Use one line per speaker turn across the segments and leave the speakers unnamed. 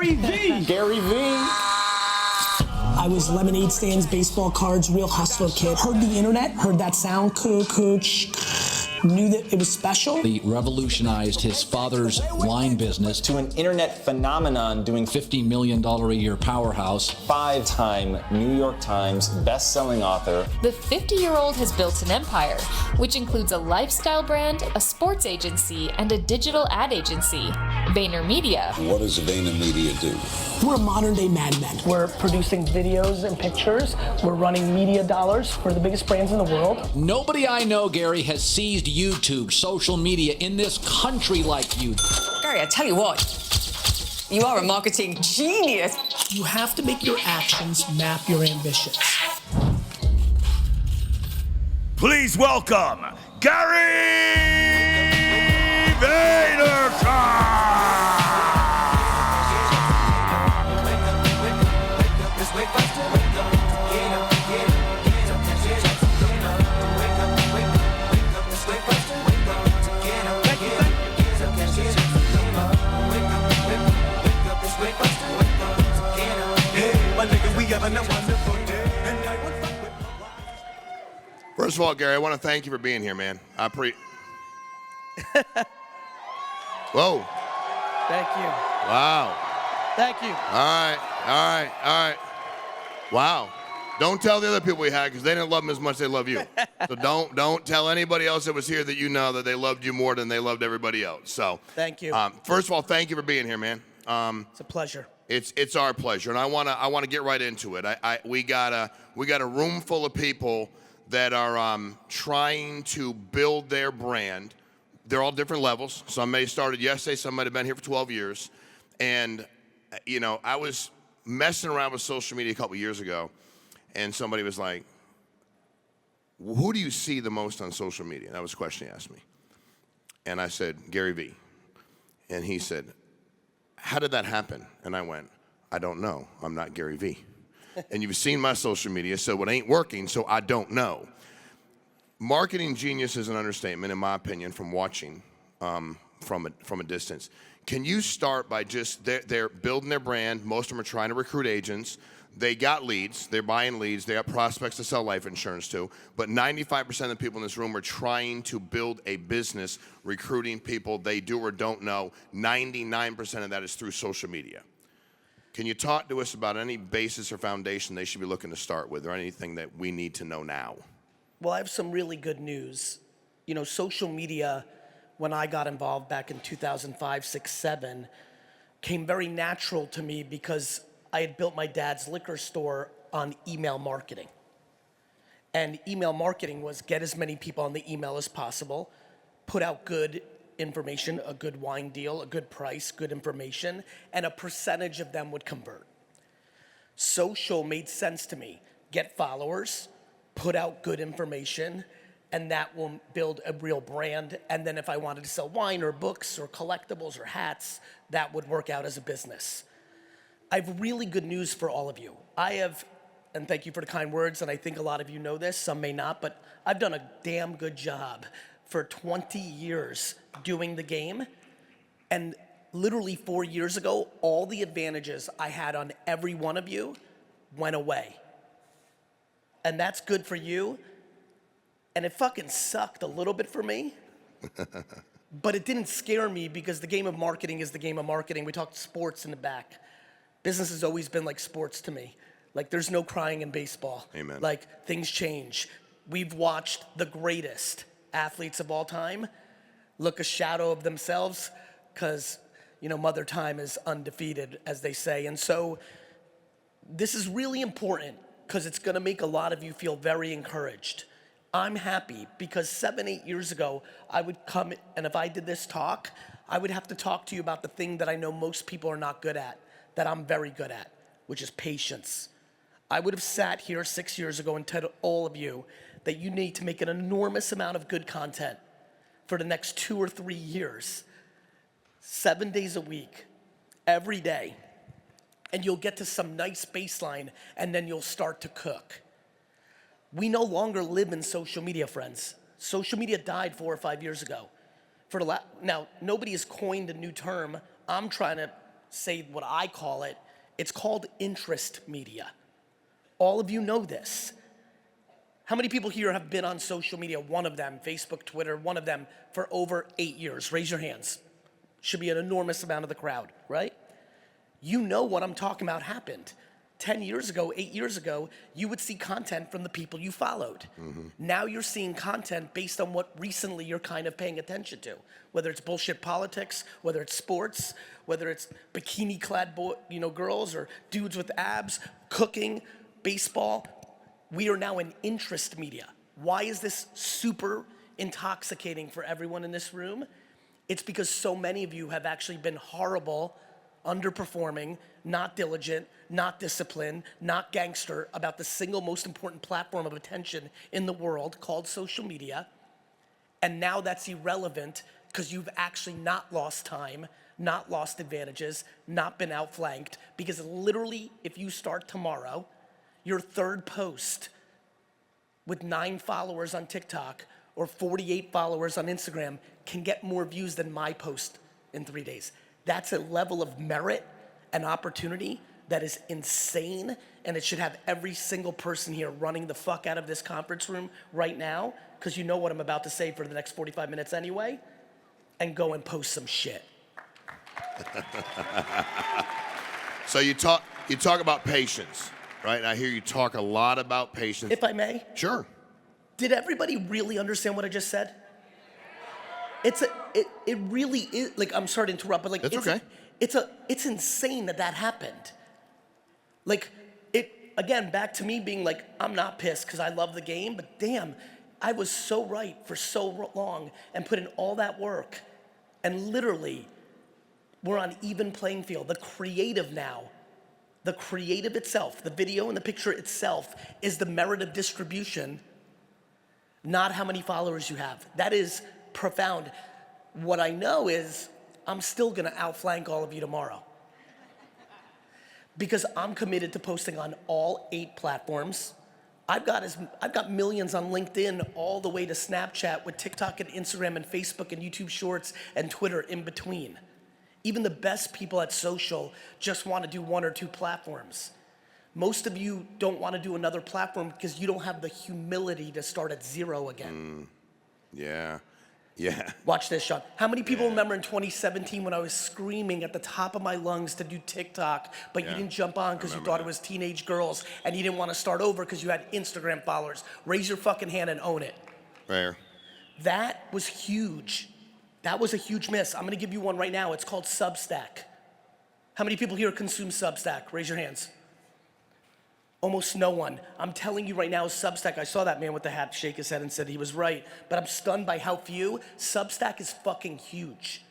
Gary V.
Gary V.
I was lemonade stands, baseball cards, real hustler kid. Heard the internet, heard that sound, knew that it was special.
He revolutionized his father's wine business
To an internet phenomenon doing
$50 million a year powerhouse.
5-time New York Times best-selling author.
The 50-year-old has built an empire, which includes a lifestyle brand, a sports agency, and a digital ad agency, VaynerMedia.
What does VaynerMedia do?
We're modern-day Mad Men. We're producing videos and pictures. We're running media dollars for the biggest brands in the world.
Nobody I know, Gary, has seized YouTube, social media in this country like you.
Gary, I tell you what, you are a marketing genius.
You have to make your actions map your ambitions.
Please welcome Gary Vaynerchuk!
First of all, Gary, I want to thank you for being here, man. Whoa.
Thank you.
Wow.
Thank you.
All right. Wow. Don't tell the other people we had because they didn't love him as much as they love you. So don't tell anybody else that was here that you know that they loved you more than they loved everybody else. So
Thank you.
First of all, thank you for being here, man.
It's a pleasure.
It's our pleasure, and I wanna get right into it. We got a room full of people that are trying to build their brand. They're all different levels. Some may have started yesterday, some might have been here for 12 years. And, I was messing around with social media a couple years ago, and somebody was like, who do you see the most on social media? That was a question he asked me. And I said, Gary V. And he said, how did that happen? And I went, I don't know. I'm not Gary V. And you've seen my social media, so it ain't working, so I don't know. Marketing genius is an understatement, in my opinion, from watching from a distance. Can you start by just, they're building their brand. Most of them are trying to recruit agents. They got leads. They're buying leads. They got prospects to sell life insurance to. But 95% of the people in this room are trying to build a business, recruiting people they do or don't know. 99% of that is through social media. Can you talk to us about any basis or foundation they should be looking to start with, or anything that we need to know now?
Well, I have some really good news. Social media, when I got involved back in 2005, 6, 7, came very natural to me because I had built my dad's liquor store on email marketing. And email marketing was get as many people on the email as possible, put out good information, a good wine deal, a good price, good information, and a percentage of them would convert. Social made sense to me. Get followers, put out good information, and that will build a real brand. And then if I wanted to sell wine or books or collectibles or hats, that would work out as a business. I have really good news for all of you. And thank you for the kind words, and I think a lot of you know this, some may not, but I've done a damn good job for 20 years doing the game. And literally 4 years ago, all the advantages I had on every one of you went away. And that's good for you. And it fucking sucked a little bit for me. But it didn't scare me because the game of marketing is the game of marketing. We talked sports in the back. Business has always been like sports to me. Like there's no crying in baseball.
Amen.
Like things change. We've watched the greatest athletes of all time look a shadow of themselves because, Mother Time is undefeated, as they say. And so this is really important because it's going to make a lot of you feel very encouraged. I'm happy because 7, 8 years ago, I would come, and if I did this talk, I would have to talk to you about the thing that I know most people are not good at, that I'm very good at, which is patience. I would have sat here 6 years ago and told all of you that you need to make an enormous amount of good content for the next 2 or 3 years, 7 days a week, every day, and you'll get to some nice baseline, and then you'll start to cook. We no longer live in social media, friends. Social media died 4 or 5 years ago. Now, nobody has coined a new term. I'm trying to say what I call it. It's called interest media. All of you know this. How many people here have been on social media, one of them, Facebook, Twitter, one of them, for over 8 years? Raise your hands. Should be an enormous amount of the crowd, right? You know what I'm talking about happened. 10 years ago, 8 years ago, you would see content from the people you followed. Now you're seeing content based on what recently you're kind of paying attention to, whether it's bullshit politics, whether it's sports, whether it's bikini-clad girls or dudes with abs, cooking, baseball. We are now in interest media. Why is this super intoxicating for everyone in this room? It's because so many of you have actually been horrible, underperforming, not diligent, not disciplined, not gangster about the single most important platform of attention in the world called social media. And now that's irrelevant because you've actually not lost time, not lost advantages, not been outflanked. Because literally, if you start tomorrow, your third post with 9 followers on TikTok or 48 followers on Instagram can get more views than my post in 3 days. That's a level of merit and opportunity that is insane, and it should have every single person here running the fuck out of this conference room right now, because you know what I'm about to say for the next 45 minutes anyway, and go and post some shit.
So you talk about patience, right? I hear you talk a lot about patience.
If I may?
Sure.
Did everybody really understand what I just said? It really is, like, I'm sorry to interrupt, but like,
That's okay.
It's insane that happened. Like, again, back to me being like, I'm not pissed because I love the game, but damn, I was so right for so long and put in all that work. And literally, we're on even playing field. The creative now, the creative itself, the video and the picture itself is the merit of distribution, not how many followers you have. That is profound. What I know is I'm still gonna outflank all of you tomorrow because I'm committed to posting on all 8 platforms. I've got millions on LinkedIn all the way to Snapchat with TikTok and Instagram and Facebook and YouTube Shorts and Twitter in between. Even the best people at social just want to do 1 or 2 platforms. Most of you don't want to do another platform because you don't have the humility to start at 0 again.
Yeah.
Watch this, Sean. How many people remember in 2017 when I was screaming at the top of my lungs to do TikTok, but you didn't jump on because you thought it was teenage girls and you didn't want to start over because you had Instagram followers? Raise your fucking hand and own it.
Fair.
That was huge. That was a huge miss. I'm going to give you one right now. It's called Substack. How many people here consume Substack? Raise your hands. Almost no one. I'm telling you right now, Substack, I saw that man with the hat shake his head and said he was right, but I'm stunned by how few. Substack is fucking huge.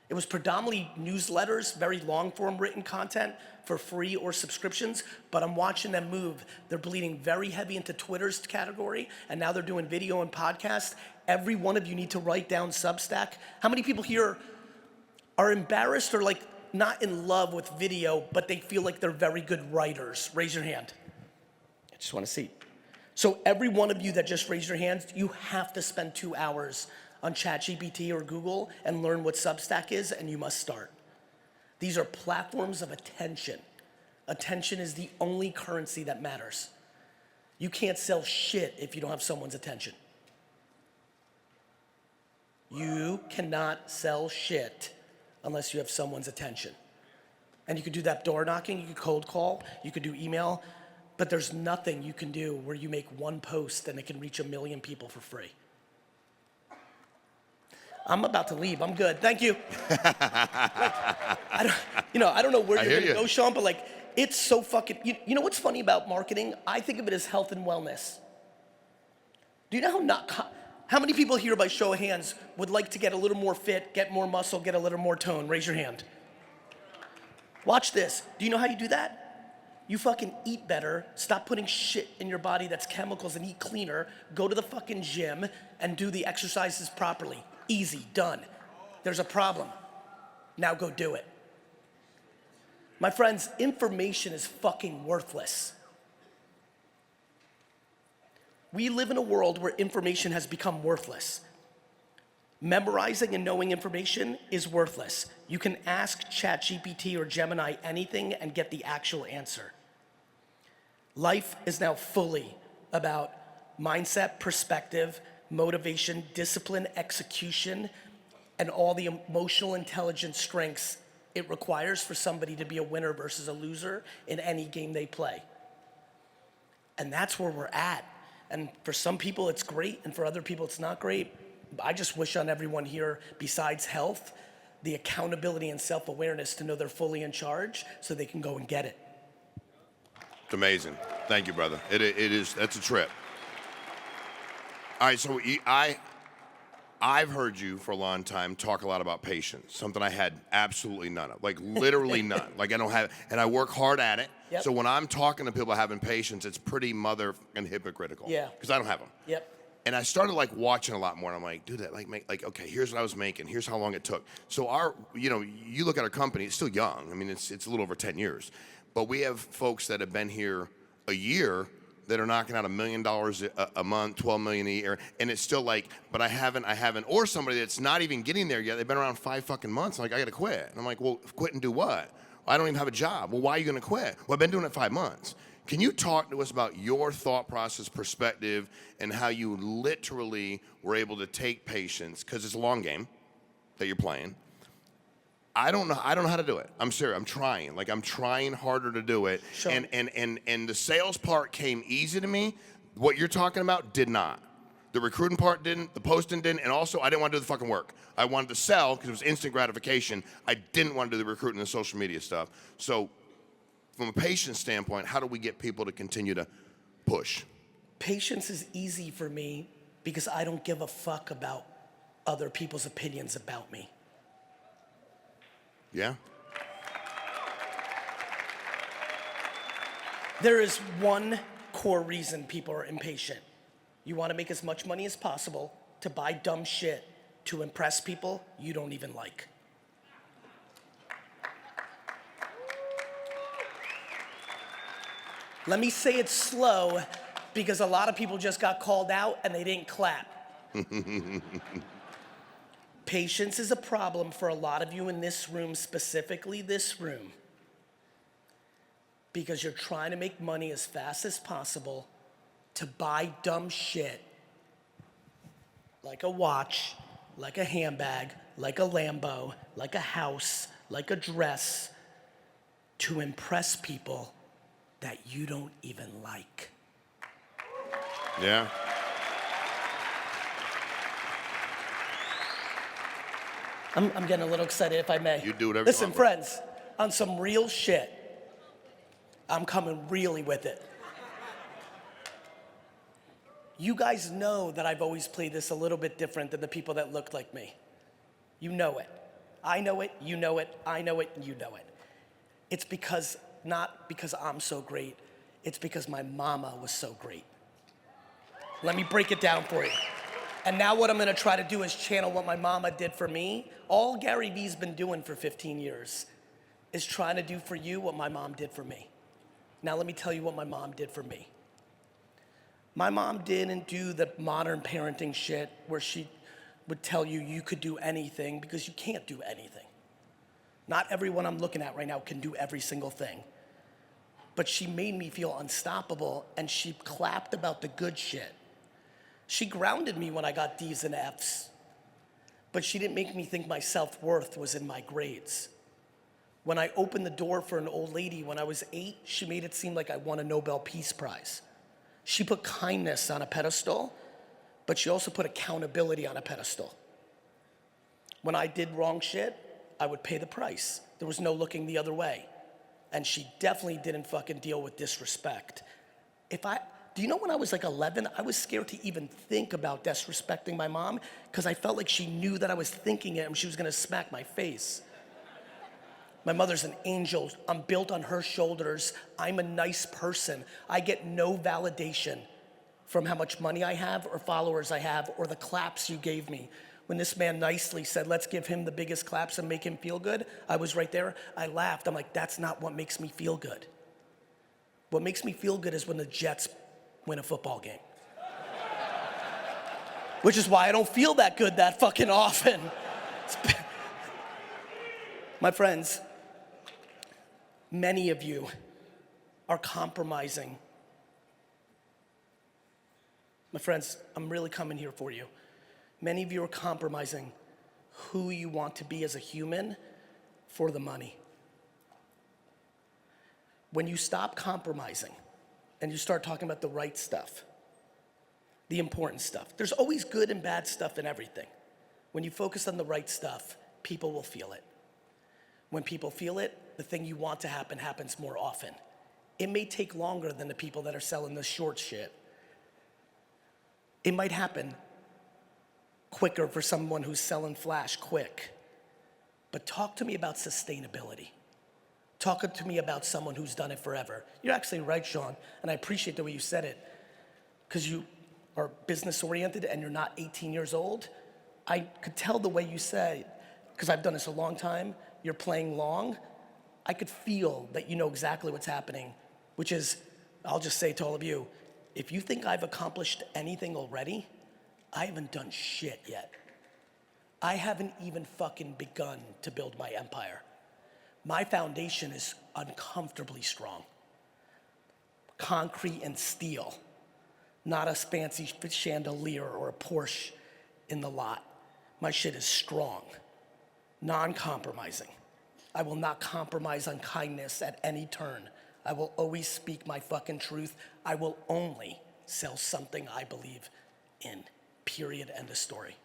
It was predominantly newsletters, very long form written content for free or subscriptions, but I'm watching them move. They're bleeding very heavy into Twitter's category, and now they're doing video and podcast. Every one of you need to write down Substack. How many people here are embarrassed or like not in love with video, but they feel like they're very good writers? Raise your hand. I just want to see. So every one of you that just raised your hands, you have to spend 2 hours on ChatGPT or Google and learn what Substack is, and you must start. These are platforms of attention. Attention is the only currency that matters. You can't sell shit if you don't have someone's attention. You cannot sell shit unless you have someone's attention. And you could do that door knocking, you could cold call, you could do email, but there's nothing you can do where you make 1 post and it can reach 1 million people for free. I'm about to leave. I'm good. Thank you. I don't know where you're gonna go, Sean, but like, it's so fucking. You know what's funny about marketing? I think of it as health and wellness. Do you know how many people here, by show of hands, would like to get a little more fit, get more muscle, get a little more tone? Raise your hand. Watch this. Do you know how you do that? You fucking eat better, stop putting shit in your body that's chemicals, and eat cleaner. Go to the fucking gym and do the exercises properly. Easy, done. There's a problem. Now go do it. My friends, information is fucking worthless. We live in a world where information has become worthless. Memorizing and knowing information is worthless. You can ask ChatGPT or Gemini anything and get the actual answer. Life is now fully about mindset, perspective, motivation, discipline, execution, and all the emotional intelligence strengths it requires for somebody to be a winner versus a loser in any game they play. And that's where we're at. And for some people it's great, and for other people it's not great. I just wish on everyone here, besides health, the accountability and self-awareness to know they're fully in charge so they can go and get it.
It's amazing. Thank you, brother. It is. That's a trip. All right, so I've heard you for a long time talk a lot about patience, something I had absolutely none of, like literally none. Like I don't have, and I work hard at it.
Yep.
So when I'm talking to people having patience, it's pretty mother and hypocritical.
Yeah.
Because I don't have them.
Yep.
And I started like watching a lot more, and I'm like, dude, that like okay, here's what I was making, here's how long it took. So you look at our company, it's still young. I mean, it's a little over 10 years, but we have folks that have been here a year that are knocking out $1 million a month, 12 million a year, and it's still like, but I haven't, or somebody that's not even getting there yet. They've been around 5 fucking months. I'm like, I gotta quit. And I'm like, well, quit and do what? Well, I don't even have a job. Well, why are you gonna quit? Well, I've been doing it 5 months. Can you talk to us about your thought process, perspective, and how you literally were able to take patience, because it's a long game that you're playing. I don't know how to do it. I'm serious. I'm trying. Like I'm trying harder to do it.
Sure.
And the sales part came easy to me. What you're talking about did not. The recruiting part didn't, the posting didn't, and also I didn't want to do the fucking work. I wanted to sell because it was instant gratification. I didn't want to do the recruiting and social media stuff. So from a patience standpoint, how do we get people to continue to push?
Patience is easy for me because I don't give a fuck about other people's opinions about me.
Yeah?
There is one core reason people are impatient. You want to make as much money as possible to buy dumb shit to impress people you don't even like. Let me say it slow because a lot of people just got called out and they didn't clap. Patience is a problem for a lot of you in this room, specifically this room, because you're trying to make money as fast as possible to buy dumb shit like a watch, like a handbag, like a Lambo, like a house, like a dress, to impress people that you don't even like.
Yeah.
I'm getting a little excited, if I may.
You do whatever you
Listen,
want, bro.
friends, on some real shit, I'm coming really with it. You guys know that I've always played this a little bit different than the people that look like me. You know it. I know it, you know it, I know it, and you know it. It's because, not because I'm so great, it's because my mama was so great. Let me break it down for you. And now what I'm gonna try to do is channel what my mama did for me. All Gary Vee's been doing for 15 years is trying to do for you what my mom did for me. Now let me tell you what my mom did for me. My mom didn't do the modern parenting shit where she would tell you you could do anything, because you can't do anything. Not everyone I'm looking at right now can do every single thing. But she made me feel unstoppable, and she clapped about the good shit. She grounded me when I got D's and F's, but she didn't make me think my self-worth was in my grades. When I opened the door for an old lady when I was 8, she made it seem like I won a Nobel Peace Prize. She put kindness on a pedestal, but she also put accountability on a pedestal. When I did wrong shit, I would pay the price. There was no looking the other way. And she definitely didn't fucking deal with disrespect. Do you know when I was like 11, I was scared to even think about disrespecting my mom because I felt like she knew that I was thinking it and she was gonna smack my face. My mother's an angel. I'm built on her shoulders. I'm a nice person. I get no validation from how much money I have or followers I have or the claps you gave me. When this man nicely said, let's give him the biggest claps and make him feel good, I was right there. I laughed. I'm like, that's not what makes me feel good. What makes me feel good is when the Jets win a football game. Which is why I don't feel that good that fucking often. My friends, many of you are compromising. My friends, I'm really coming here for you. Many of you are compromising who you want to be as a human for the money. When you stop compromising and you start talking about the right stuff, the important stuff, there's always good and bad stuff in everything. When you focus on the right stuff, people will feel it. When people feel it, the thing you want to happen happens more often. It may take longer than the people that are selling the short shit. It might happen quicker for someone who's selling flash quick. But talk to me about sustainability. Talk to me about someone who's done it forever. You're actually right, Sean, and I appreciate the way you said it, because you are business oriented and you're not 18 years old. I could tell the way you say, because I've done this a long time, you're playing long. I could feel that you know exactly what's happening, which is, I'll just say to all of you, if you think I've accomplished anything already, I haven't done shit yet. I haven't even fucking begun to build my empire. My foundation is uncomfortably strong. Concrete and steel, not a fancy chandelier or a Porsche in the lot. My shit is strong, non-compromising. I will not compromise on kindness at any turn. I will always speak my fucking truth. I will only sell something I believe in, period, end of story.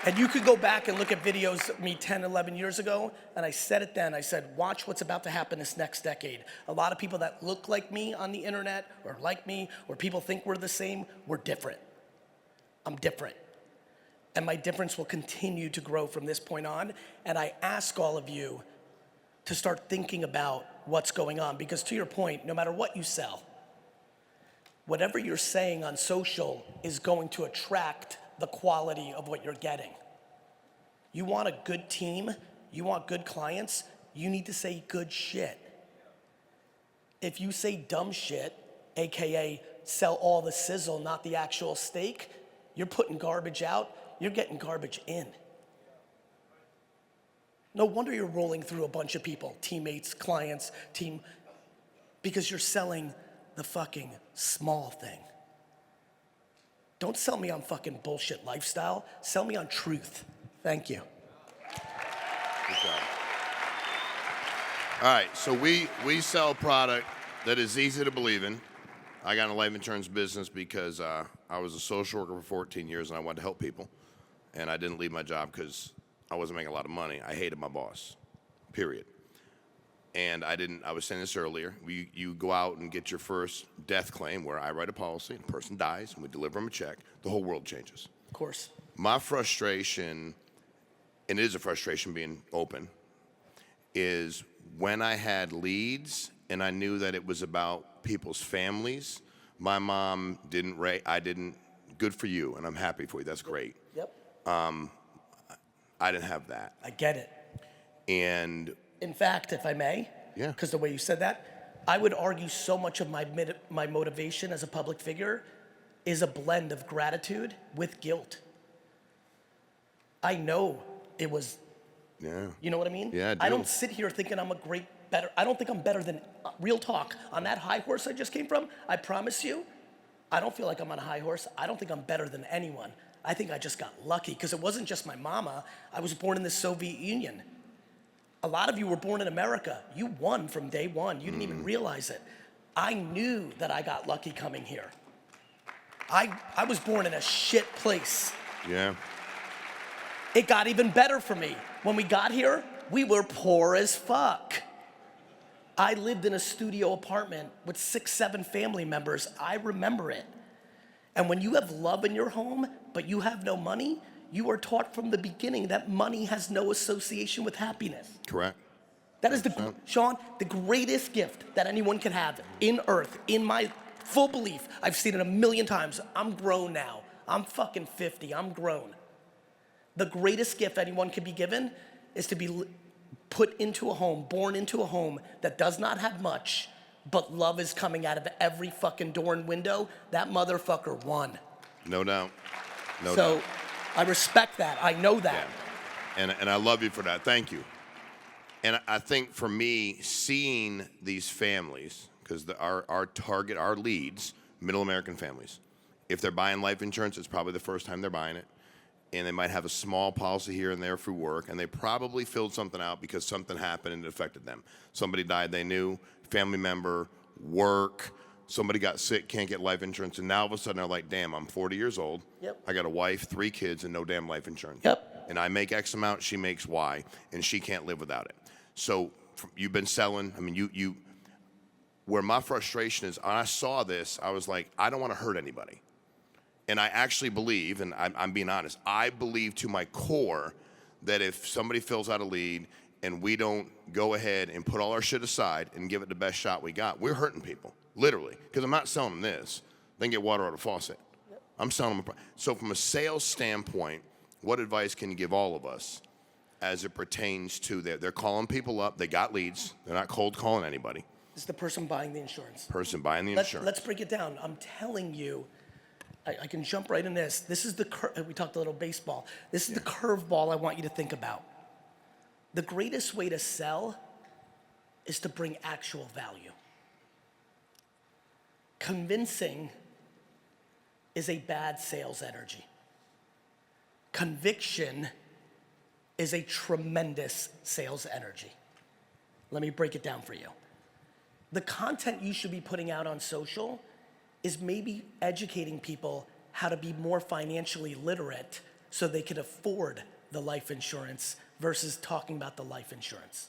And you could go back and look at videos of me 10, 11 years ago, and I said it then, I said, watch what's about to happen this next decade. A lot of people that look like me on the internet, or like me, or people think we're the same, we're different. I'm different. And my difference will continue to grow from this point on, and I ask all of you to start thinking about what's going on, because to your point, no matter what you sell, whatever you're saying on social is going to attract the quality of what you're getting. You want a good team, you want good clients, you need to say good shit. If you say dumb shit, AKA sell all the sizzle, not the actual steak, you're putting garbage out, you're getting garbage in. No wonder you're rolling through a bunch of people, teammates, clients, because you're selling the fucking small thing. Don't sell me on fucking bullshit lifestyle. Sell me on truth. Thank you.
Good job. All right, so we sell product that is easy to believe in. I got in the life insurance business because I was a social worker for 14 years and I wanted to help people. And I didn't leave my job because I wasn't making a lot of money. I hated my boss, period. And I was saying this earlier, you go out and get your first death claim where I write a policy and a person dies and we deliver them a check, the whole world changes.
Of course.
My frustration, and it is a frustration being open, is when I had leads and I knew that it was about people's families, my mom didn't good for you and I'm happy for you, that's great.
Yep.
I didn't have that.
I get it.
And
in fact, if I may,
yeah,
because the way you said that, I would argue so much of my motivation as a public figure is a blend of gratitude with guilt. I know it was, you know what I mean?
Yeah,
I don't sit here thinking I'm I don't think I'm better than, real talk, on that high horse I just came from, I promise you, I don't feel like I'm on a high horse. I don't think I'm better than anyone. I think I just got lucky, because it wasn't just my mama. I was born in the Soviet Union. A lot of you were born in America. You won from day one. You didn't even realize it. I knew that I got lucky coming here. I was born in a shit place.
Yeah.
It got even better for me. When we got here, we were poor as fuck. I lived in a studio apartment with 6, 7 family members. I remember it. And when you have love in your home, but you have no money, you are taught from the beginning that money has no association with happiness.
Correct.
That is Sean, the greatest gift that anyone can have in earth, in my full belief. I've seen it a million times. I'm grown now. I'm fucking 50, I'm grown. The greatest gift anyone can be given is to be put into a home, born into a home that does not have much, but love is coming out of every fucking door and window, that motherfucker won.
No doubt. No
So
doubt.
I respect that. I know that.
Yeah. And I love you for that. Thank you. And I think for me, seeing these families, because our target, our leads, middle American families, if they're buying life insurance, it's probably the first time they're buying it. And they might have a small policy here and there for work, and they probably filled something out because something happened and it affected them. Somebody died they knew, family member, work, somebody got sick, can't get life insurance, and now all of a sudden they're like, damn, I'm 40 years old.
Yep.
I got a wife, 3 kids, and no damn life insurance.
Yep.
And I make X amount, she makes Y, and she can't live without it. So you've been selling, I mean, you where my frustration is, when I saw this, I was like, I don't want to hurt anybody. And I actually believe, and I'm being honest, I believe to my core that if somebody fills out a lead and we don't go ahead and put all our shit aside and give it the best shot we got, we're hurting people, literally. Because I'm not selling them this. They can get water out of a faucet. I'm selling them. So from a sales standpoint, what advice can you give all of us as it pertains to they're calling people up, they got leads, they're not cold calling anybody.
This is the person buying the insurance.
Person buying the insurance.
Let's break it down. I'm telling you, I can jump right in this. This is we talked a little baseball. This is the curveball I want you to think about. The greatest way to sell is to bring actual value. Convincing is a bad sales energy. Conviction is a tremendous sales energy. Let me break it down for you. The content you should be putting out on social is maybe educating people how to be more financially literate so they can afford the life insurance versus talking about the life insurance.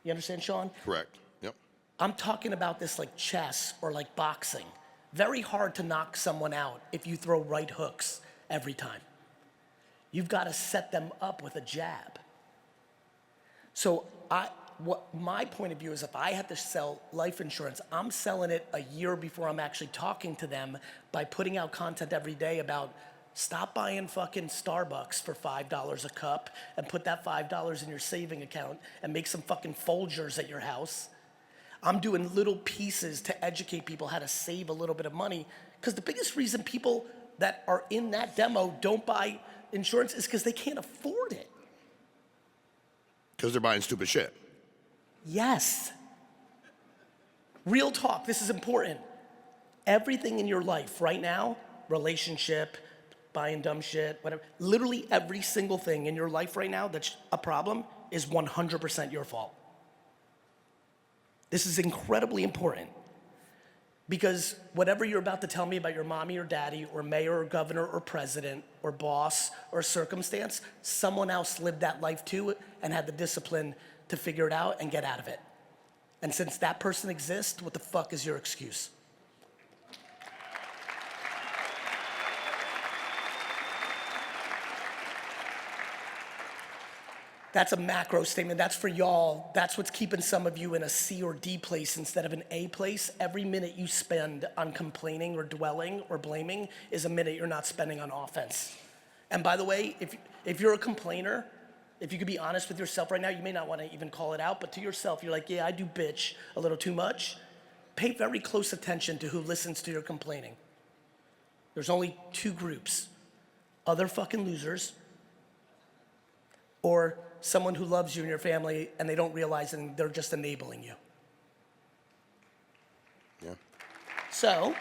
You understand, Sean?
Correct. Yep.
I'm talking about this like chess or like boxing. Very hard to knock someone out if you throw right hooks every time. You've got to set them up with a jab. So what my point of view is, if I had to sell life insurance, I'm selling it a year before I'm actually talking to them by putting out content every day about stop buying fucking Starbucks for $5 a cup and put that $5 in your saving account and make some fucking Folgers at your house. I'm doing little pieces to educate people how to save a little bit of money, because the biggest reason people that are in that demo don't buy insurance is because they can't afford it.
Because they're buying stupid shit.
Yes. Real talk, this is important. Everything in your life right now, relationship, buying dumb shit, whatever, literally every single thing in your life right now that's a problem is 100% your fault. This is incredibly important, because whatever you're about to tell me about your mommy or daddy or mayor or governor or president or boss or circumstance, someone else lived that life too and had the discipline to figure it out and get out of it. And since that person exists, what the fuck is your excuse? That's a macro statement. That's for y'all. That's what's keeping some of you in a C or D place instead of an A place. Every minute you spend on complaining or dwelling or blaming is a minute you're not spending on offense. And by the way, if you're a complainer, if you could be honest with yourself right now, you may not want to even call it out, but to yourself, you're like, yeah, I do bitch a little too much. Pay very close attention to who listens to your complaining. There's only 2 groups: other fucking losers, or someone who loves you and your family and they don't realize it and they're just enabling you.
Yeah.
So,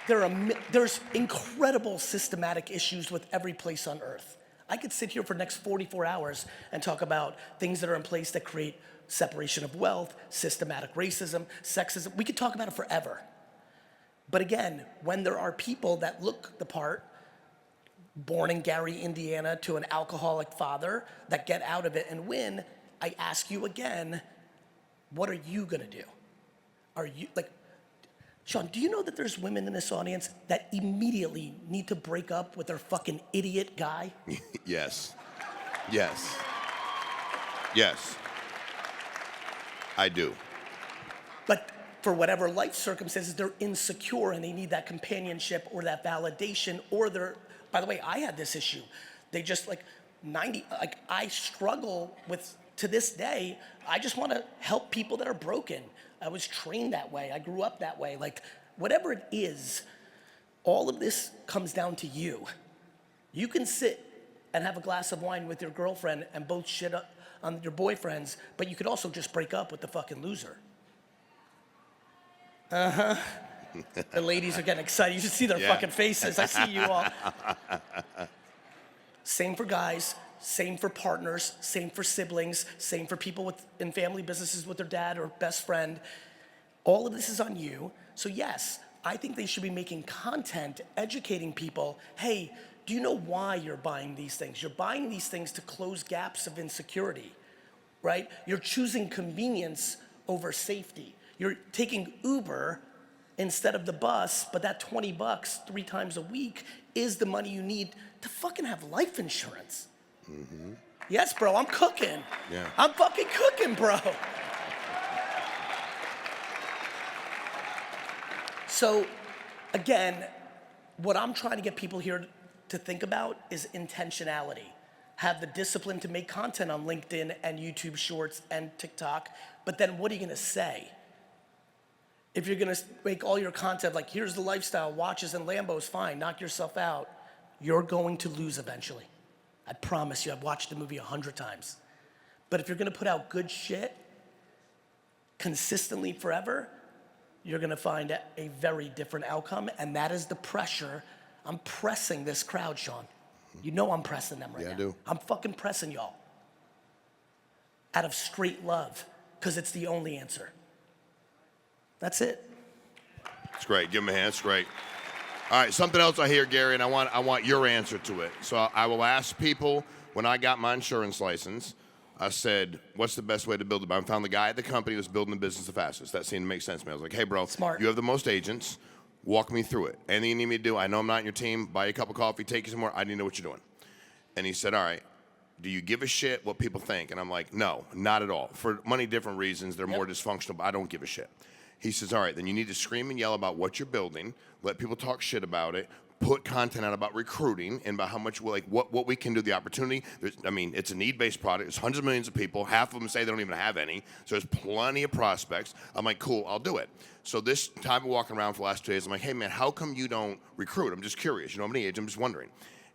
there's incredible systematic issues with every place on earth. I could sit here for the next 44 hours and talk about things that are in place that create separation of wealth, systematic racism, sexism. We could talk about it forever. But again, when there are people that look the part, born in Gary, Indiana, to an alcoholic father, that get out of it and win, I ask you again, what are you gonna do? Are you, like, Sean, do you know that there's women in this audience that immediately need to break up with their fucking idiot guy?
Yes. Yes. Yes. I do.
But for whatever life circumstances, they're insecure and they need that companionship or that validation, or they're, by the way, I had this issue. They just like, like I struggle with, to this day, I just want to help people that are broken. I was trained that way. I grew up that way. Like, whatever it is, all of this comes down to you. You can sit and have a glass of wine with your girlfriend and both shit up on your boyfriends, but you could also just break up with the fucking loser. Uh-huh. The ladies are getting excited. You should see their fucking faces. I see you all. Same for guys, same for partners, same for siblings, same for people in family businesses with their dad or best friend. All of this is on you. So yes, I think they should be making content, educating people. Hey, do you know why you're buying these things? You're buying these things to close gaps of insecurity, right? You're choosing convenience over safety. You're taking Uber instead of the bus, but that $20 3 times a week is the money you need to fucking have life insurance. Mm-hmm. Yes, bro, I'm cooking.
Yeah.
I'm fucking cooking, bro. So, again, what I'm trying to get people here to think about is intentionality. Have the discipline to make content on LinkedIn and YouTube Shorts and TikTok, but then what are you gonna say? If you're gonna make all your content like, here's the lifestyle, watches and Lambos, fine, knock yourself out, you're going to lose eventually. I promise you, I've watched the movie 100 times. But if you're gonna put out good shit consistently forever, you're gonna find a very different outcome, and that is the pressure. I'm pressing this crowd, Sean. You know I'm pressing them right now.
Yeah, I do.
I'm fucking pressing y'all. Out of straight love, because it's the only answer. That's it.
It's great. Give him a hand. It's great. All right, something else I hear, Gary, and I want your answer to it. So I will ask people, when I got my insurance license, I said, what's the best way to build it? I found the guy at the company who was building the business the fastest. That seemed to make sense to me. I was like, hey, bro,
Smart.
You have the most agents. Walk me through it. Anything you need me to do, I know I'm not in your team. Buy you a cup of coffee, take you somewhere. I need to know what you're doing. And he said, all right, do you give a shit what people think? And I'm like, no, not at all. For many different reasons, they're more dysfunctional, but I don't give a shit. He says, all right, then you need to scream and yell about what you're building, let people talk shit about it, put content out about recruiting and about how much, like, what we can do, the opportunity. It's a need-based product. There's hundreds of millions of people. Half of them say they don't even have any. So there's plenty of prospects. I'm like, cool, I'll do it. So this time of walking around for the last 2 days, I'm like, hey, man, how come you don't recruit? I'm just curious. You know how many agents? I'm just wondering.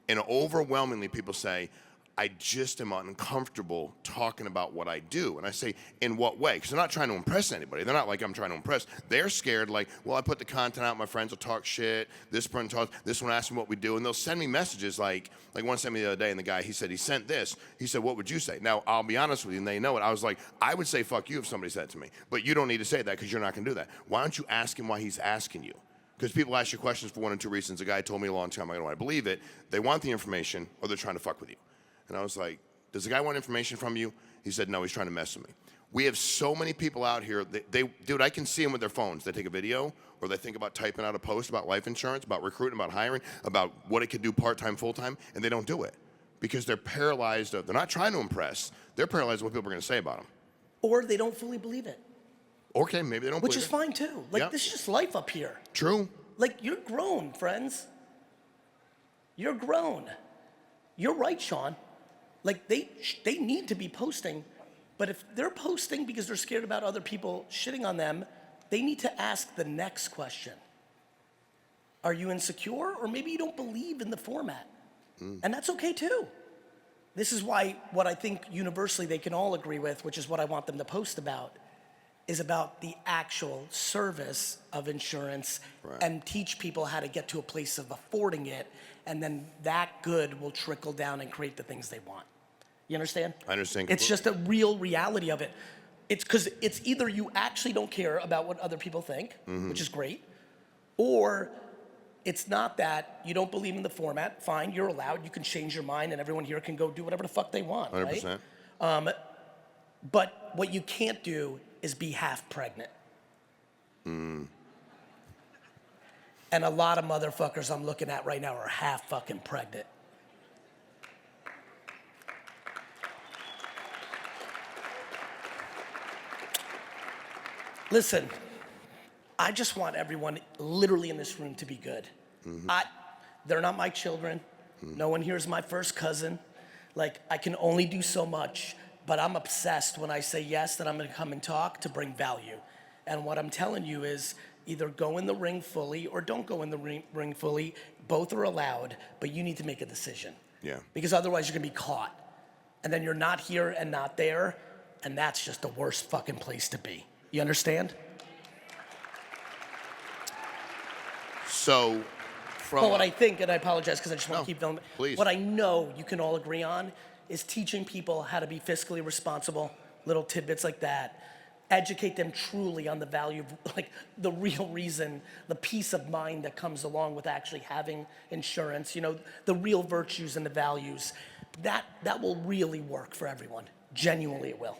And overwhelmingly, people say, I just am uncomfortable talking about what I do. And I say, in what way? Because they're not trying to impress anybody. They're not like I'm trying to impress. They're scared, like, well, I put the content out, my friends will talk shit, this one talks, this one asks me what we do, and they'll send me messages like one sent me the other day, and the guy, he said, he sent this. He said, what would you say? Now, I'll be honest with you, and they know it. I was like, I would say fuck you if somebody said it to me. But you don't need to say that because you're not going to do that. Why don't you ask him why he's asking you? Because people ask you questions for one or two reasons. A guy told me a long time ago, I don't want to believe it. They want the information, or they're trying to fuck with you. And I was like, does the guy want information from you? He said, no, he's trying to mess with me. We have so many people out here, dude, I can see them with their phones. They take a video, or they think about typing out a post about life insurance, about recruiting, about hiring, about what it could do part-time, full-time, and they don't do it. Because they're paralyzed. They're not trying to impress. They're paralyzed with what people are going to say about them.
Or they don't fully believe it.
Okay, maybe they don't
Which
believe
is
it.
fine too. Like,
Yep.
this is just life up here.
True.
Like, you're grown, friends. You're grown. You're right, Sean. Like, they need to be posting, but if they're posting because they're scared about other people shitting on them, they need to ask the next question. Are you insecure? Or maybe you don't believe in the format. And that's okay too. This is why what I think universally they can all agree with, which is what I want them to post about, is about the actual service of insurance and teach people how to get to a place of affording it, and then that good will trickle down and create the things they want. You understand?
I understand.
It's just a real reality of it. It's because it's either you actually don't care about what other people think, which is great, or it's not that you don't believe in the format. Fine, you're allowed. You can change your mind, and everyone here can go do whatever the fuck they want,
100%.
right? But what you can't do is be half pregnant. And a lot of motherfuckers I'm looking at right now are half fucking pregnant. Listen, I just want everyone literally in this room to be good. They're not my children. No one here is my first cousin. Like, I can only do so much, but I'm obsessed when I say yes that I'm gonna come and talk to bring value. And what I'm telling you is either go in the ring fully or don't go in the ring fully. Both are allowed, but you need to make a decision.
Yeah.
Because otherwise you're gonna be caught. And then you're not here and not there, and that's just the worst fucking place to be. You understand?
So, from
But what I think, and I apologize because I just want to keep going.
please.
What I know you can all agree on is teaching people how to be fiscally responsible, little tidbits like that. Educate them truly on the value of, like, the real reason, the peace of mind that comes along with actually having insurance, you know, the real virtues and the values. That will really work for everyone. Genuinely, it will.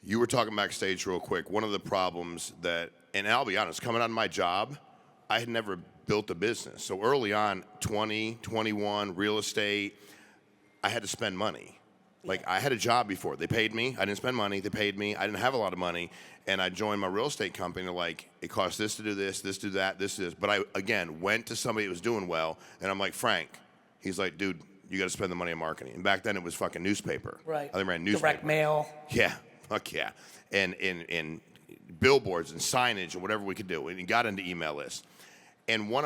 You were talking backstage real quick. One of the problems that, and I'll be honest, coming out of my job, I had never built a business. So early on, 20, 21, real estate, I had to spend money. Like, I had a job before. They paid me. I didn't spend money. They paid me. I didn't have a lot of money. And I joined my real estate company. They're like, it costs this to do this do that, this. But I, again, went to somebody that was doing well. And I'm like, Frank. He's like, dude, you got to spend the money on marketing. And back then, it was fucking newspaper.
Right.
I ran newspaper.
Direct mail.
Yeah. Fuck yeah. And billboards and signage and whatever we could do. And got into email lists. And when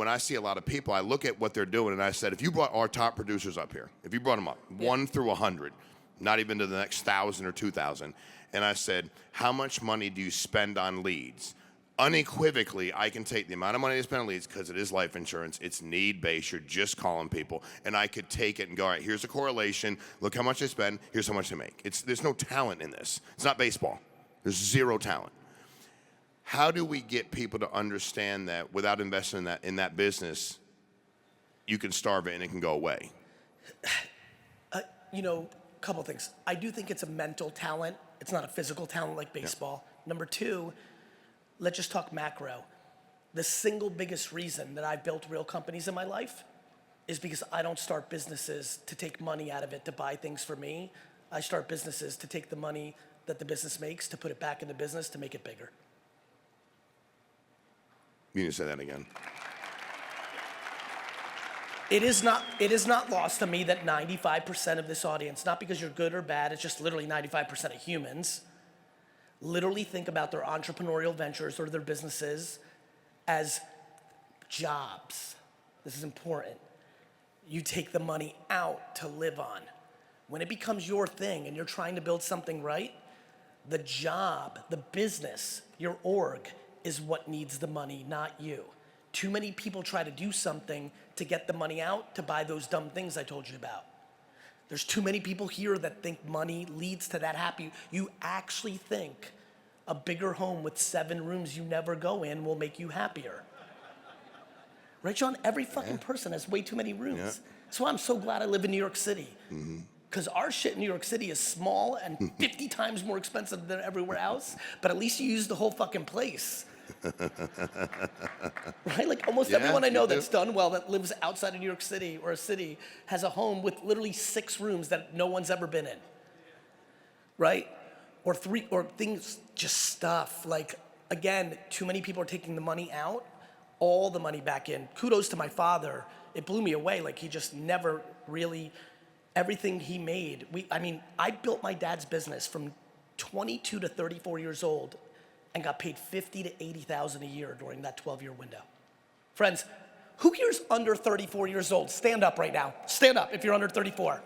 I see a lot of people, I look at what they're doing, and I said, if you brought our top producers up here, if you brought them up, 1 through 100, not even to the next 1,000 or 2,000, and I said, how much money do you spend on leads? Unequivocally, I can take the amount of money I spend on leads, because it is life insurance, it's need-based, you're just calling people, and I could take it and go, all right, here's a correlation, look how much I spend, here's how much I make. There's no talent in this. It's not baseball. There's zero talent. How do we get people to understand that without investing in that business, you can starve it and it can go away?
You know, a couple things. I do think it's a mental talent. It's not a physical talent like baseball. Yeah. Number two, let's just talk macro. The single biggest reason that I've built real companies in my life is because I don't start businesses to take money out of it to buy things for me. I start businesses to take the money that the business makes to put it back in the business to make it bigger.
You need to say that again.
It is not lost to me that 95% of this audience, not because you're good or bad, it's just literally 95% of humans, literally think about their entrepreneurial ventures or their businesses as jobs. This is important. You take the money out to live on. When it becomes your thing and you're trying to build something right, the job, the business, your org, is what needs the money, not you. Too many people try to do something to get the money out to buy those dumb things I told you about. There's too many people here that think money leads to that happy. You actually think a bigger home with 7 rooms you never go in will make you happier. Right, John? Every fucking person has way too many rooms. Yeah. That's why I'm so glad I live in New York City. Because our shit in New York City is small and 50 times more expensive than everywhere else, but at least you use the whole fucking place. Right? Like almost everyone I know that's done well that lives outside of New York City or a city has a home with literally 6 rooms that no one's ever been in. Right? Or 3, or things, just stuff. Like, again, too many people are taking the money out, all the money back in. Kudos to my father. It blew me away. Like, he just never really, everything he made. I built my dad's business from 22 to 34 years old and got paid $50,000 to $80,000 a year during that 12-year window. Friends, who here is under 34 years old? Stand up right now. Stand up if you're under 34.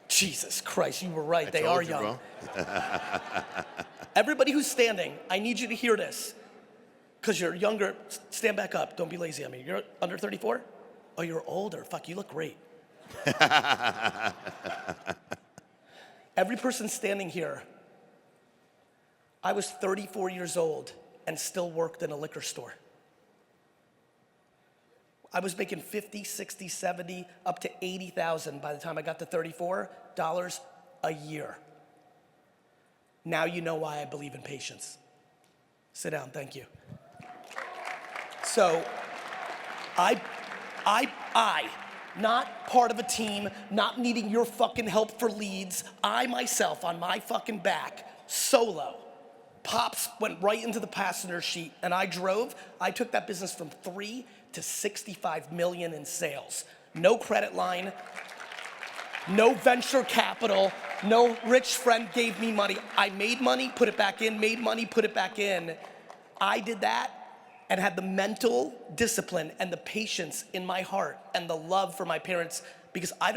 Jesus Christ, you were right. They are young. Everybody who's standing, I need you to hear this. Because you're younger, stand back up. Don't be lazy on me. You're under 34? Oh, you're older. Fuck, you look great. Every person standing here, I was 34 years old and still worked in a liquor store. I was making 50, 60, 70, up to 80,000 by the time I got to $34 a year. Now you know why I believe in patience. Sit down, thank you. So, I, not part of a team, not needing your fucking help for leads, I myself on my fucking back, solo, Pops went right into the passenger seat and I drove. I took that business from 3 to 65 million in sales. No credit line, no venture capital, no rich friend gave me money. I made money, put it back in, made money, put it back in. I did that and had the mental discipline and the patience in my heart and the love for my parents, because I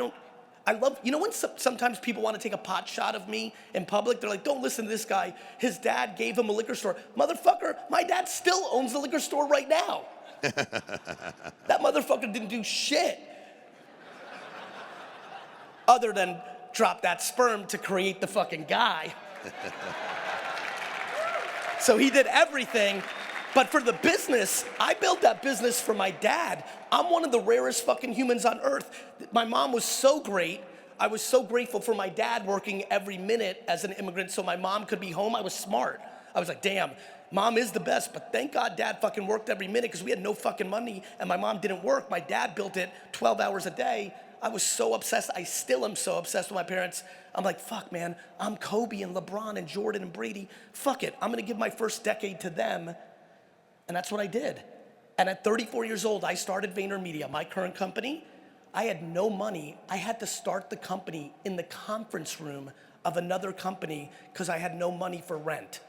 love, you know when sometimes people want to take a pot shot of me in public? They're like, don't listen to this guy. His dad gave him a liquor store. Motherfucker, my dad still owns the liquor store right now. That motherfucker didn't do shit other than drop that sperm to create the fucking guy. So he did everything. But for the business, I built that business for my dad. I'm one of the rarest fucking humans on earth. My mom was so great. I was so grateful for my dad working every minute as an immigrant so my mom could be home. I was smart. I was like, damn, mom is the best, but thank God dad fucking worked every minute because we had no fucking money and my mom didn't work. My dad built it 12 hours a day. I was so obsessed. I still am so obsessed with my parents. I'm like, fuck, man, I'm Kobe and LeBron and Jordan and Brady. Fuck it, I'm gonna give my first decade to them. And that's what I did. And at 34 years old, I started VaynerMedia, my current company. I had no money. I had to start the company in the conference room of another company because I had no money for rent.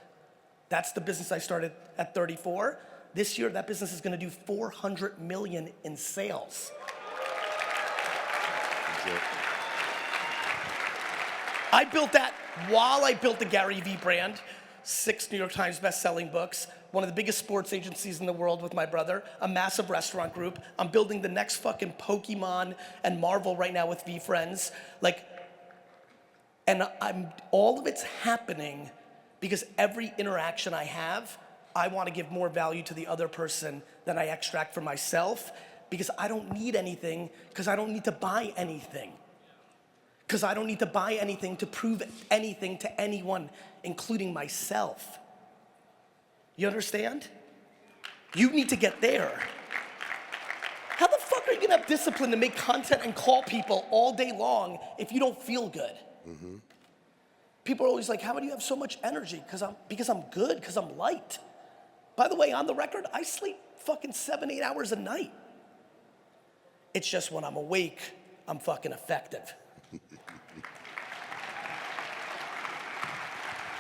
That's the business I started at 34. This year, that business is gonna do 400 million in sales. I built that while I built the Gary Vee brand, 6 New York Times best-selling books, one of the biggest sports agencies in the world with my brother, a massive restaurant group. I'm building the next fucking Pokemon and Marvel right now with VeeFriends. And all of it's happening because every interaction I have, I want to give more value to the other person than I extract for myself, because I don't need anything, because I don't need to buy anything. Because I don't need to buy anything to prove anything to anyone, including myself. You understand? You need to get there. How the fuck are you gonna have discipline to make content and call people all day long if you don't feel good? Mm-hmm. People are always like, how do you have so much energy? Because I'm good, because I'm light. By the way, on the record, I sleep fucking 7-8 hours a night. It's just when I'm awake, I'm fucking effective.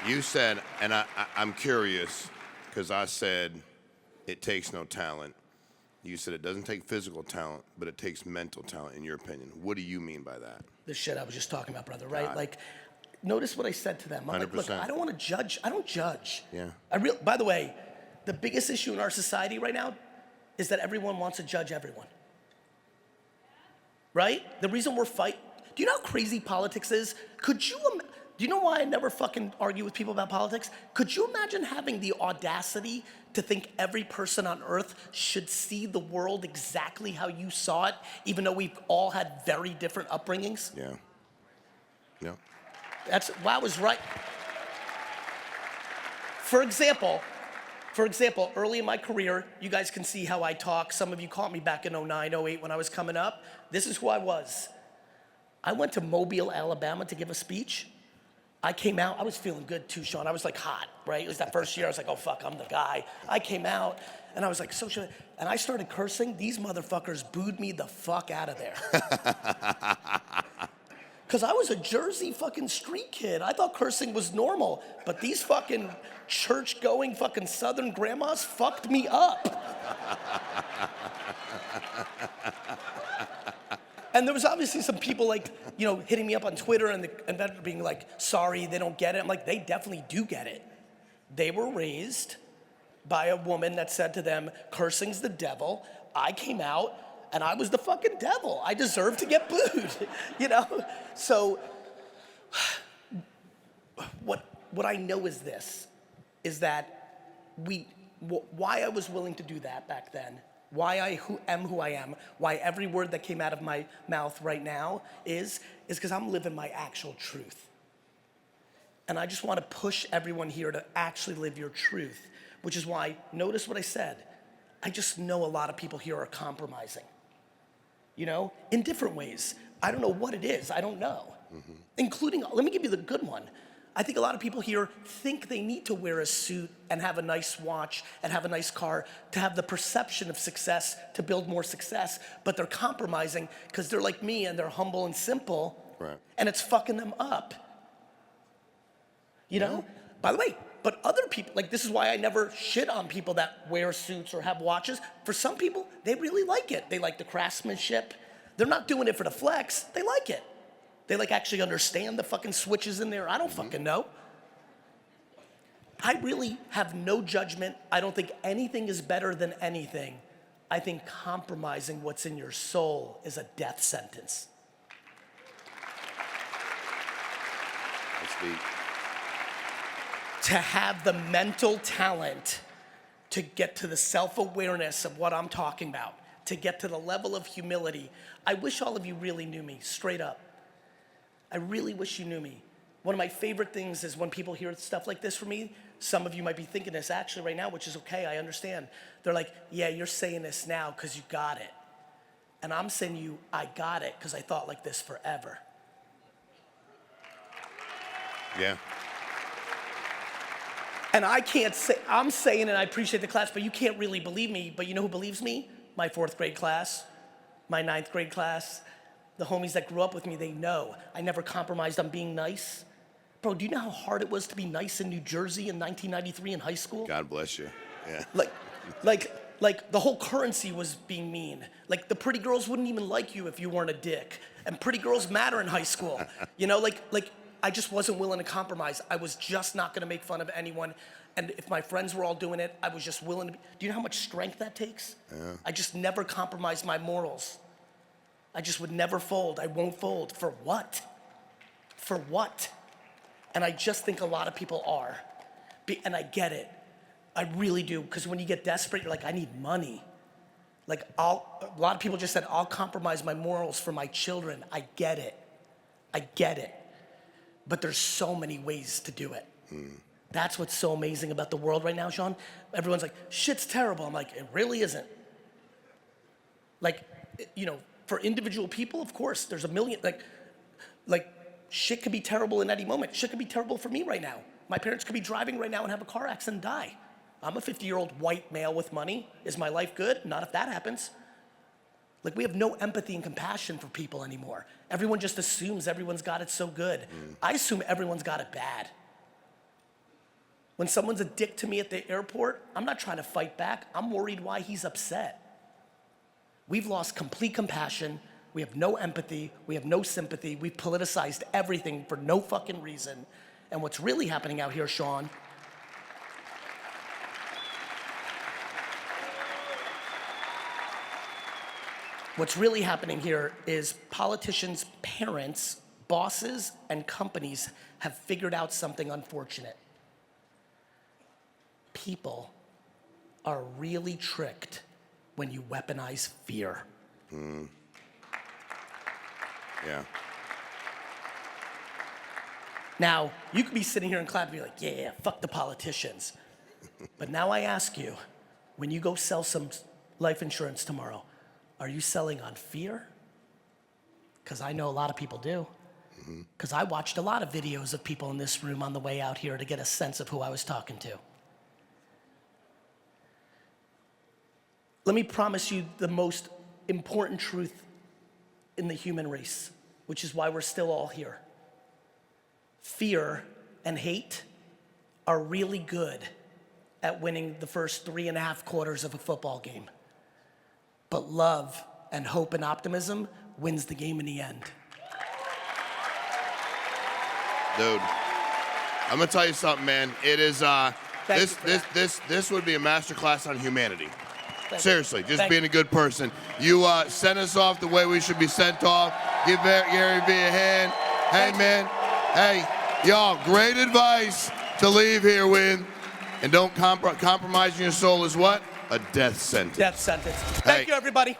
You said, and I'm curious, because I said it takes no talent. You said it doesn't take physical talent, but it takes mental talent, in your opinion. What do you mean by that?
The shit I was just talking about, brother, right? Like, notice what I said to them. I'm like, look, I don't want to judge. I don't judge.
Yeah.
By the way, the biggest issue in our society right now is that everyone wants to judge everyone. Right? The reason we're fighting, do you know how crazy politics is? Do you know why I never fucking argue with people about politics? Could you imagine having the audacity to think every person on earth should see the world exactly how you saw it, even though we've all had very different upbringings?
Yeah. Yeah.
I was right. For example, early in my career, you guys can see how I talk. Some of you caught me back in 09, 08 when I was coming up. This is who I was. I went to Mobile, Alabama to give a speech. I came out, I was feeling good too, Sean. I was like hot, right? It was that first year, I was like, oh fuck, I'm the guy. I came out and I was like, and I started cursing. These motherfuckers booed me the fuck out of there. Because I was a Jersey fucking street kid. I thought cursing was normal, but these fucking church-going fucking Southern grandmas fucked me up. And there was obviously some people like, hitting me up on Twitter and being like, sorry, they don't get it. I'm like, they definitely do get it. They were raised by a woman that said to them, cursing's the devil. I came out and I was the fucking devil. I deserved to get booed, So what I know is this, is that why I was willing to do that back then, why I am who I am, why every word that came out of my mouth right now is because I'm living my actual truth. And I just want to push everyone here to actually live your truth, which is why, notice what I said, I just know a lot of people here are compromising, in different ways. I don't know what it is, I don't know. Mm-hmm. Including, let me give you the good one. I think a lot of people here think they need to wear a suit and have a nice watch and have a nice car to have the perception of success, to build more success, but they're compromising because they're like me and they're humble and simple,
Right.
and it's fucking them up. You know? By the way, but other people, like this is why I never shit on people that wear suits or have watches. For some people, they really like it. They like the craftsmanship. They're not doing it for the flex, they like it. They like actually understand the fucking switches in there. I don't fucking know. I really have no judgment. I don't think anything is better than anything. I think compromising what's in your soul is a death sentence.
That's deep.
To have the mental talent to get to the self-awareness of what I'm talking about, to get to the level of humility. I wish all of you really knew me, straight up. I really wish you knew me. One of my favorite things is when people hear stuff like this from me, some of you might be thinking this actually right now, which is okay, I understand. They're like, yeah, you're saying this now because you got it. And I'm saying you, I got it because I thought like this forever.
Yeah.
And I can't say, I'm saying, and I appreciate the class, but you can't really believe me. But you know who believes me? My 4th grade class, my 9th grade class, the homies that grew up with me, they know. I never compromised on being nice. Bro, do you know how hard it was to be nice in New Jersey in 1993 in high school?
God bless you. Yeah.
Like the whole currency was being mean. Like the pretty girls wouldn't even like you if you weren't a dick. And pretty girls matter in high school. You know, like I just wasn't willing to compromise. I was just not gonna make fun of anyone. And if my friends were all doing it, I was just willing to be. Do you know how much strength that takes? Yeah. I just never compromised my morals. I just would never fold. I won't fold. For what? For what? And I just think a lot of people are. And I get it. I really do. Because when you get desperate, you're like, I need money. Like, a lot of people just said, I'll compromise my morals for my children. I get it. I get it. But there's so many ways to do it. That's what's so amazing about the world right now, Sean. Everyone's like, shit's terrible. I'm like, it really isn't. Like, you know, for individual people, of course, there's a million, like shit could be terrible in any moment. Shit could be terrible for me right now. My parents could be driving right now and have a car accident and die. I'm a 50-year-old white male with money. Is my life good? Not if that happens. Like, we have no empathy and compassion for people anymore. Everyone just assumes everyone's got it so good. I assume everyone's got it bad. When someone's a dick to me at the airport, I'm not trying to fight back. I'm worried why he's upset. We've lost complete compassion. We have no empathy. We have no sympathy. We've politicized everything for no fucking reason. And what's really happening out here, Sean, what's really happening here is politicians, parents, bosses, and companies have figured out something unfortunate. People are really tricked when you weaponize fear.
Yeah.
Now, you could be sitting here and clapping and be like, yeah, fuck the politicians. But now I ask you, when you go sell some life insurance tomorrow, are you selling on fear? Because I know a lot of people do. Because I watched a lot of videos of people in this room on the way out here to get a sense of who I was talking to. Let me promise you the most important truth in the human race, which is why we're still all here. Fear and hate are really good at winning the first 3.5 quarters of a football game. But love and hope and optimism wins the game in the end.
Dude, I'm gonna tell you something, man. It is this would be a masterclass on humanity. Seriously, just being a good person. You sent us off the way we should be sent off. Give Gary Vee a hand. Hey, man. Hey, y'all, great advice to leave here with. And don't compromise your soul is what? A death sentence.
Death sentence. Thank you, everybody.